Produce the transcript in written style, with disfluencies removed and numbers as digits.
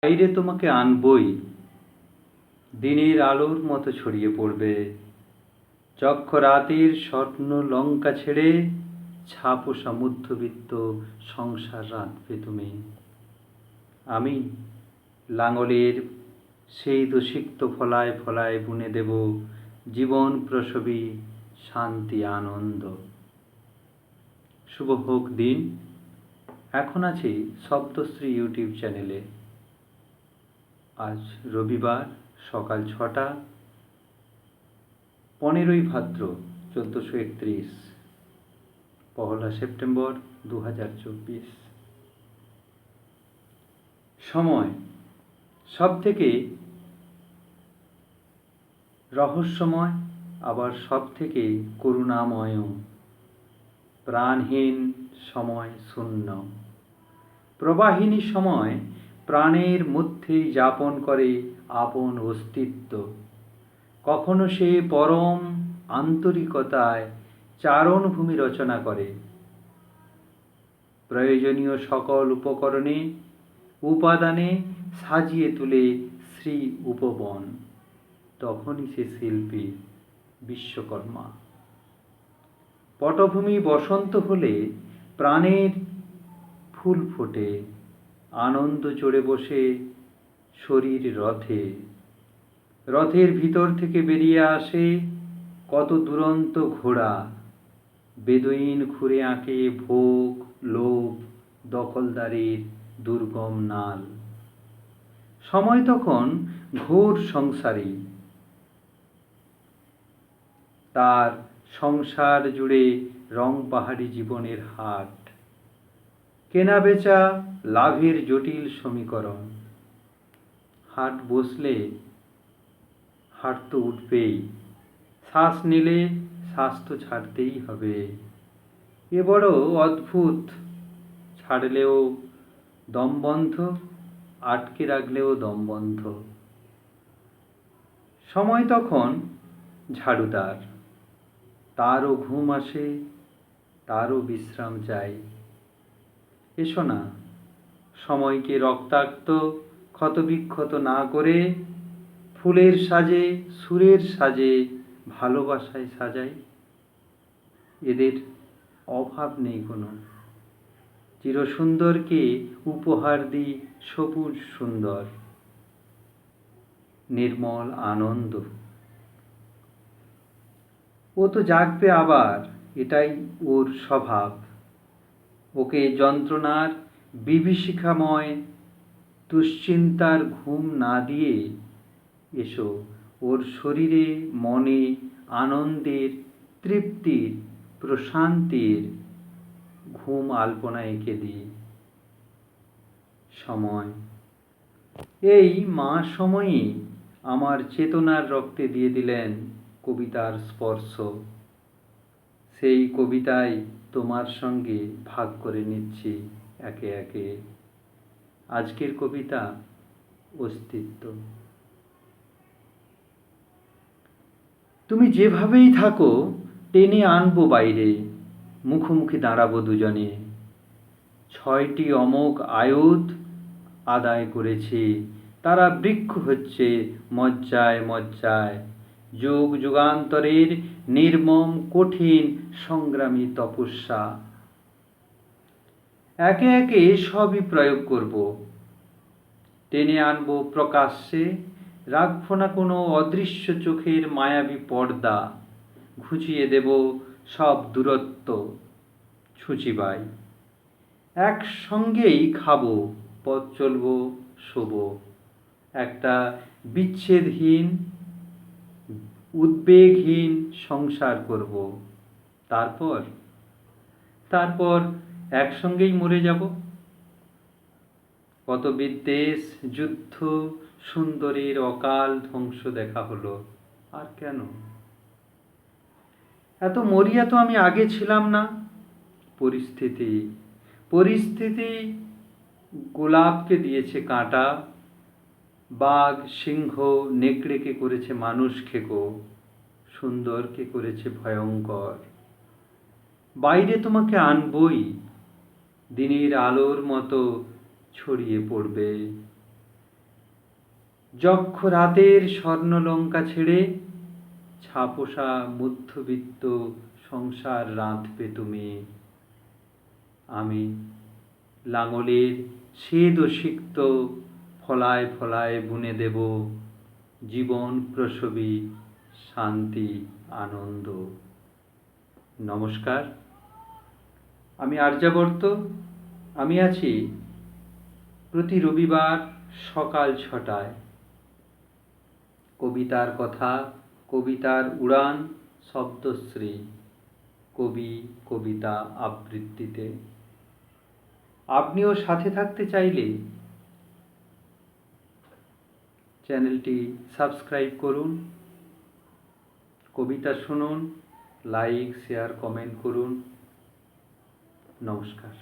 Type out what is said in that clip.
বাইরে তোমাকে আনবই, দিনের আলোর মতো ছড়িয়ে পড়বে। যক্ষ রাতের স্বপ্ন লঙ্কা ছেড়ে ছাপোষা মধ্যবিত্ত সংসার রাঁধবে তুমি। আমি লাঙলের সেই দোষিক্ত ফলায় ফলায় বুনে দেব জীবন প্রসবী শান্তি আনন্দ। শুভ হোক দিন। এখন আছি শব্দশ্রী ইউটিউব চ্যানেলে। আজ রবিবার সকাল 6টা, 15ই ভাদ্র 1431, 1 সেপ্টেম্বর 2024। সময় সবথেকে রহস্যময়, আবার সবথেকে করুণাময়। প্রাণহীন সময় শূন্য, প্রবাহিনী সময় প্রাণের মধ্যেই যাপন করে আপন অস্তিত্ব। কখনো সে পরম আন্তরিকতায় চারণভূমি রচনা করে, প্রয়োজনীয় সকল উপাদানে সাজিয়ে তুলে শ্রী উপবন। তখনই সে শিল্পী, বিশ্বকর্মা। পটভূমি বসন্ত হলে প্রাণের ফুল ফোটে, আনন্দ চড়ে বসে শরীর রথে। রথের ভিতর থেকে বেরিয়ে আসে কত দুরন্ত ঘোড়া, বেদুইন ঘুরে আঁকে ভোগ, লোভ, দখলদারির দুর্গম নাল। সময় তখন ঘোর সংসারী, তার সংসার জুড়ে রংবাহারি জীবনের হাট, কেনা বেচা লাভের জটিল সমীকরণ। হাট বসলে হাট তো উঠবেই, শ্বাস নিলে শ্বাস তো ছাড়তেই হবে। এ বড় অদ্ভুত, ছাড়লেও দম বন্ধ, আটকে রাখলেও দম বন্ধ। সময় তখন ঝাড়ুদার, তারও ঘুম আসে, তারও বিশ্রাম চাই। এসো না, সময়কে রক্তাক্ত ক্ষতবিক্ষত না করে ফুলের সাজে, সুরের সাজে, ভালোবাসায় সাজাই। এদের অভাব নেই কোনো। চিরসুন্দরকে উপহার দিই সবুজ সুন্দর, নির্মল আনন্দ। ও তো জাগবে আবার, এটাই ওর স্বভাব। ওকে যন্ত্রণার বিভীষিকাময় দুশ্চিন্তার ঘুম না দিয়ে এসো ওর শরীরে মনে আনন্দের, তৃপ্তির, প্রশান্তির ঘুম আলপনা এঁকে দিই। সময়, এই মা সময়ই আমার চেতনার রক্তে দিয়ে দিলেন কবিতার স্পর্শ। সেই কবিতাই তোমার সঙ্গে ভাগ করে নিচ্ছি একে একে। আজকের কবিতা অস্তিত্ব। তুমি যেভাবেই থাকো টেনে আনবো বাইরে, মুখোমুখি দাঁড়াবো দুজনে। 6টি অমোঘ আয়ুধ আদায় করেছি, তারা বৃক্ষ হচ্ছে মজ্জায় মজ্জায়। যুগ যুগান্তরের নির্মম কঠিন সংগ্রামী তপস্যা। একে একে সবই প্রয়োগ করব, টেনে আনবো প্রকাশ্যে। রাখবো না কোনো অদৃশ্য চোখের মায়াবী পর্দা। ঘুচিয়ে দেব সব দূরত্ব ছুঁচিবাই। একসঙ্গেই খাবো, পথ চলবো, শোবো। একটা বিচ্ছেদহীন, উদ্বেগহীন সংসার করব। তারপর একসঙ্গেই মরে যাব। কত বিদ্বেষ, যুদ্ধ, সুন্দরীর অকাল ধ্বংস দেখা হলো, আর কেন? এত মরিয়া তো আমি আগে ছিলাম না। পরিস্থিতি গোলাপকে দিয়েছে কাঁটা, বাঘ, সিংহ, নেকড়েকে করেছে মানুষ খেকো, সুন্দরকে করেছে ভয়ঙ্কর। বাইরে তোমাকে আনবই, দিনের আলোর মতো ছড়িয়ে পড়বে। যক্ষ রাতের স্বর্ণলঙ্কা ছেড়ে ছাপোষা মধ্যবিত্ত সংসার রাঁধবে তুমি। আমি লাঙলের সেদ ও সিক্ত ফলায় ফলায় বুনে দেব জীবন প্রসবী শান্তি আনন্দ। নমস্কার, আমি আর্যাবর্ত। আমি আছি প্রতি রবিবার সকাল ৬টায়। কবিতার কথা, কবিতার উড়ান, শব্দশ্রী, কবি কবিতা আবৃত্তিতে। আপনিও সাথে থাকতে চাইলে চ্যানেলটি সাবস্ক্রাইব করুন, কবিতা শুনুন, লাইক শেয়ার কমেন্ট করুন। নমস্কার।